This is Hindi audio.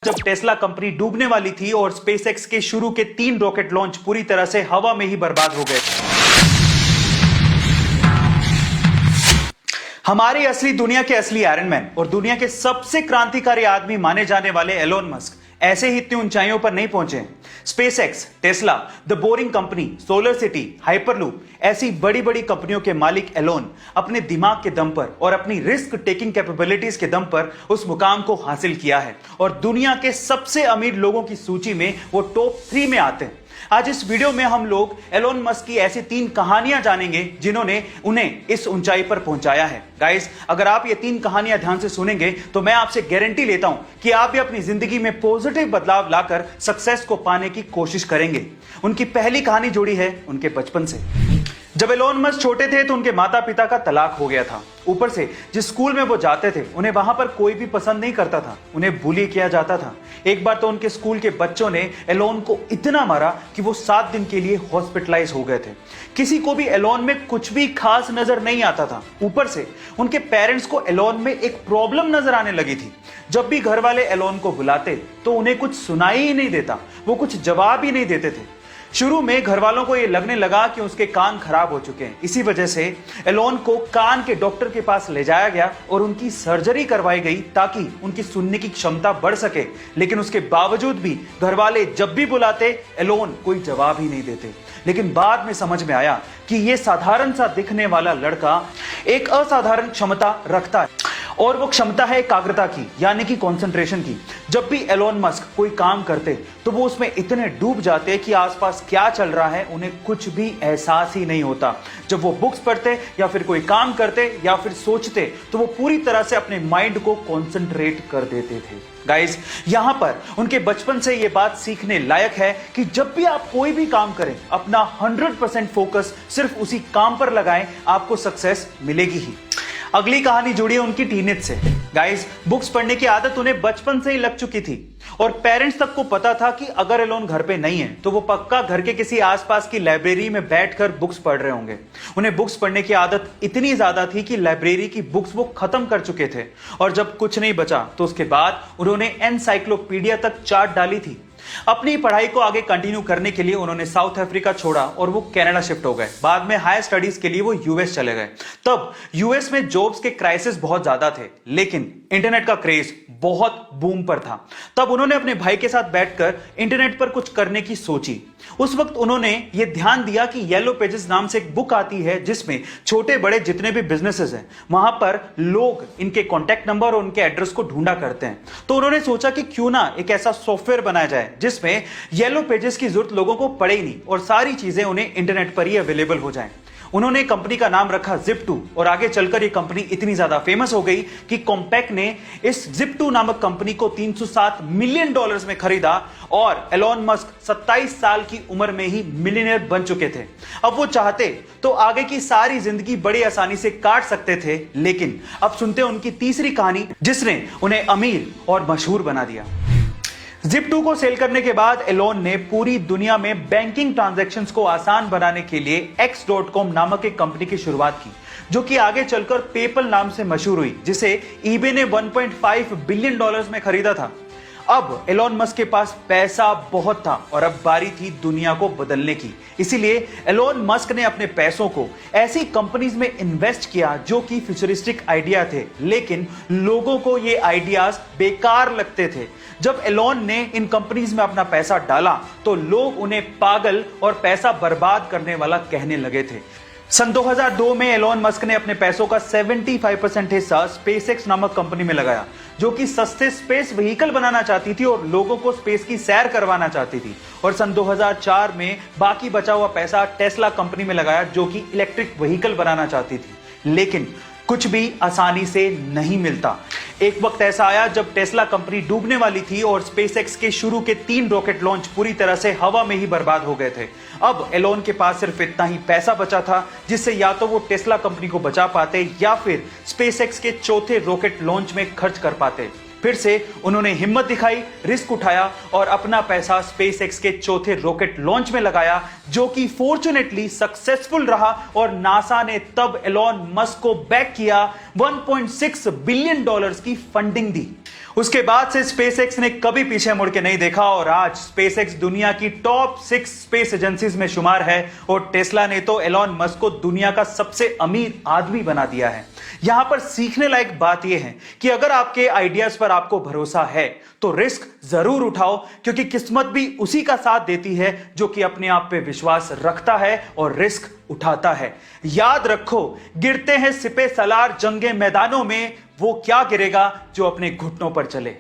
जब टेस्ला कंपनी डूबने वाली थी और स्पेसएक्स के शुरू के 3 रॉकेट लॉन्च पूरी तरह से हवा में ही बर्बाद हो गए। हमारी असली दुनिया के असली आयरन मैन और दुनिया के सबसे क्रांतिकारी आदमी माने जाने वाले एलोन मस्क ऐसे ही इतनी ऊंचाइयों पर नहीं पहुंचे। SpaceX, Tesla, the boring company, solar city, hyperloop ऐसी बड़ी बड़ी कंपनियों के मालिक एलोन अपने दिमाग के दम पर और अपनी रिस्क टेकिंग कैपेबिलिटीज के दम पर उस मुकाम को हासिल किया है और दुनिया के सबसे अमीर लोगों की सूची में वो टॉप 3 में आते हैं। आज इस वीडियो में हम लोग एलोन मस्क की ऐसी 3 कहानियां जानेंगे जिन्होंने उन्हें इस ऊंचाई पर पहुंचाया है। गाइस, अगर आप ये 3 कहानियां ध्यान से सुनेंगे तो मैं आपसे गारंटी लेता हूं कि आप भी अपनी जिंदगी में पॉजिटिव बदलाव लाकर सक्सेस को पाने की कोशिश करेंगे। उनकी पहली कहानी जुड़ी है उनके बचपन से। जब एलोन मस्क छोटे थे तो उनके माता पिता का तलाक हो गया था। ऊपर से जिस स्कूल में वो जाते थे उन्हें वहां पर कोई भी पसंद नहीं करता था, उन्हें बुली किया जाता था। एक बार तो उनके स्कूल के बच्चों ने एलोन को इतना मारा कि वो 7 दिन के लिए हॉस्पिटलाइज हो गए थे। किसी को भी एलोन में कुछ भी खास नजर नहीं आता था। ऊपर से उनके पेरेंट्स को एलोन में एक प्रॉब्लम नजर आने लगी थी। जब भी घर वाले एलोन को बुलाते तो उन्हें कुछ सुनाई ही नहीं देता, वो कुछ जवाब ही नहीं देते थे। शुरू में घर वालों को यह लगने लगा कि उसके कान खराब हो चुके हैं। इसी वजह से एलोन को कान के डॉक्टर के पास ले जाया गया और उनकी सर्जरी करवाई गई ताकि उनकी सुनने की क्षमता बढ़ सके। लेकिन उसके बावजूद भी घर वाले जब भी बुलाते एलोन कोई जवाब ही नहीं देते। लेकिन बाद में समझ में आया कि यह साधारण सा दिखने वाला लड़का एक असाधारण क्षमता रखता है और वो क्षमता है एकाग्रता की, यानी कि कंसंट्रेशन की। जब भी एलोन मस्क कोई काम करते तो वो उसमें इतने डूब जाते कि आसपास क्या चल रहा है उन्हें कुछ भी एहसास ही नहीं होता। जब वो बुक्स पढ़ते या फिर कोई काम करते या फिर सोचते तो वो पूरी तरह से अपने माइंड को कंसंट्रेट कर देते थे। गाइस, यहां पर उनके बचपन से ये बात सीखने लायक है कि जब भी आप कोई भी काम करें अपना 100% फोकस सिर्फ उसी काम पर लगाएं, आपको सक्सेस मिलेगी ही। अगली कहानी जुड़ी है उनकी टीनेज से। गाइस, बुक्स पढ़ने की आदत उन्हें बचपन से ही लग चुकी थी और पेरेंट्स तक को पता था कि अगर एलोन घर पे नहीं है तो वो पक्का घर के किसी आसपास की लाइब्रेरी में बैठकर बुक्स पढ़ रहे होंगे। उन्हें बुक्स पढ़ने की आदत इतनी ज्यादा थी कि लाइब्रेरी की बुक्स वो खत्म कर चुके थे और जब कुछ नहीं बचा तो उसके बाद उन्होंने एनसाइक्लोपीडिया तक चाट डाली थी। अपनी पढ़ाई को आगे कंटिन्यू करने के लिए उन्होंने साउथ अफ्रीका छोड़ा और वो कनाडा शिफ्ट हो गए। बाद में हायर स्टडीज के लिए वो यूएस चले गए। तब यूएस में जॉब्स के क्राइसिस बहुत ज्यादा थे, लेकिन इंटरनेट का क्रेज बहुत बूम पर था। तब उन्होंने अपने भाई के साथ बैठकर इंटरनेट पर कुछ करने की सोची। उस वक्त उन्होंने ये ध्यान दिया कि येलो पेजेस नाम से एक बुक आती है जिसमें छोटे बड़े जितने भी बिजनेसेस हैं वहां पर लोग इनके कॉन्टैक्ट नंबर और उनके एड्रेस को ढूंढा करते हैं। तो उन्होंने सोचा कि क्यों ना एक ऐसा सॉफ्टवेयर बनाया जाए जिसमें येलो पेजेस की जरूरत लोगों को पड़े ही नहीं और सारी चीजें उन्हें इंटरनेट पर ही अवेलेबल हो जाएं। उन्होंने कंपनी का नाम रखा Zip2 और आगे चलकर यह कंपनी इतनी ज्यादा फेमस हो गई कि कॉम्पैक्ट ने इस Zip2 नामक कंपनी को $307 मिलियन में खरीदा और एलोन मस्क 27 साल की उम्र में ही मिलियनेयर बन चुके थे। अब वो चाहते तो आगे की सारी जिंदगी बड़ी आसानी से काट सकते थे, लेकिन अब सुनते हैं उनकी तीसरी कहानी जिसने उन्हें अमीर और मशहूर बना दिया। Zip2 को सेल करने के बाद एलोन ने पूरी दुनिया में बैंकिंग ट्रांजैक्शंस को आसान बनाने के लिए X.com नामक एक कंपनी की शुरुआत की, जो कि आगे चलकर पेपल नाम से मशहूर हुई, जिसे eBay ने $1.5 बिलियन में खरीदा था। अब एलोन मस्क के पास पैसा बहुत था और अब बारी थी दुनिया को बदलने की। इसीलिए एलोन मस्क ने अपने पैसों को ऐसी कंपनीज में इन्वेस्ट किया जो कि फ्यूचरिस्टिक आइडिया थे, लेकिन लोगों को ये आइडियाज बेकार लगते थे। जब एलोन ने इन कंपनीज में अपना पैसा डाला तो लोग उन्हें पागल और पैसा बर्बाद करने वाला कहने लगे थे। सन 2002 में एलोन मस्क ने अपने पैसों का 75% हिस्सा स्पेसएक्स नामक कंपनी में लगाया, जो कि सस्ते स्पेस व्हीकल बनाना चाहती थी और लोगों को स्पेस की सैर करवाना चाहती थी। और सन 2004 में बाकी बचा हुआ पैसा टेस्ला कंपनी में लगाया, जो कि इलेक्ट्रिक व्हीकल बनाना चाहती थी। लेकिन कुछ भी आसानी से नहीं मिलता। एक वक्त ऐसा आया जब टेस्ला कंपनी डूबने वाली थी और स्पेसएक्स के शुरू के 3 रॉकेट लॉन्च पूरी तरह से हवा में ही बर्बाद हो गए थे। अब एलोन के पास सिर्फ इतना ही पैसा बचा था जिससे या तो वो टेस्ला कंपनी को बचा पाते या फिर स्पेसएक्स के चौथे रॉकेट लॉन्च में खर्च कर पाते। फिर से उन्होंने हिम्मत दिखाई, रिस्क उठाया और अपना पैसा स्पेसएक्स के चौथे रॉकेट लॉन्च में लगाया, जो कि फॉर्चुनेटली सक्सेसफुल रहा और नासा ने तब एलोन मस्क को बैक किया, $1.6 बिलियन की फंडिंग दी। उसके बाद से स्पेसएक्स ने कभी पीछे मुड़ के नहीं देखा और आज स्पेसएक्स दुनिया की टॉप 6 स्पेस एजेंसीज में शुमार है और टेस्ला ने तो एलोन मस्क को दुनिया का सबसे अमीर आदमी बना दिया है। यहां पर सीखने लायक बात यह है कि अगर आपके आइडियाज पर आपको भरोसा है तो रिस्क जरूर उठाओ, क्योंकि किस्मत भी उसी का साथ देती है जो कि अपने आप पे विश्वास रखता है और रिस्क उठाता है। याद रखो, गिरते हैं सिपे सलार जंगे मैदानों में, वो क्या गिरेगा जो अपने घुटनों पर चले।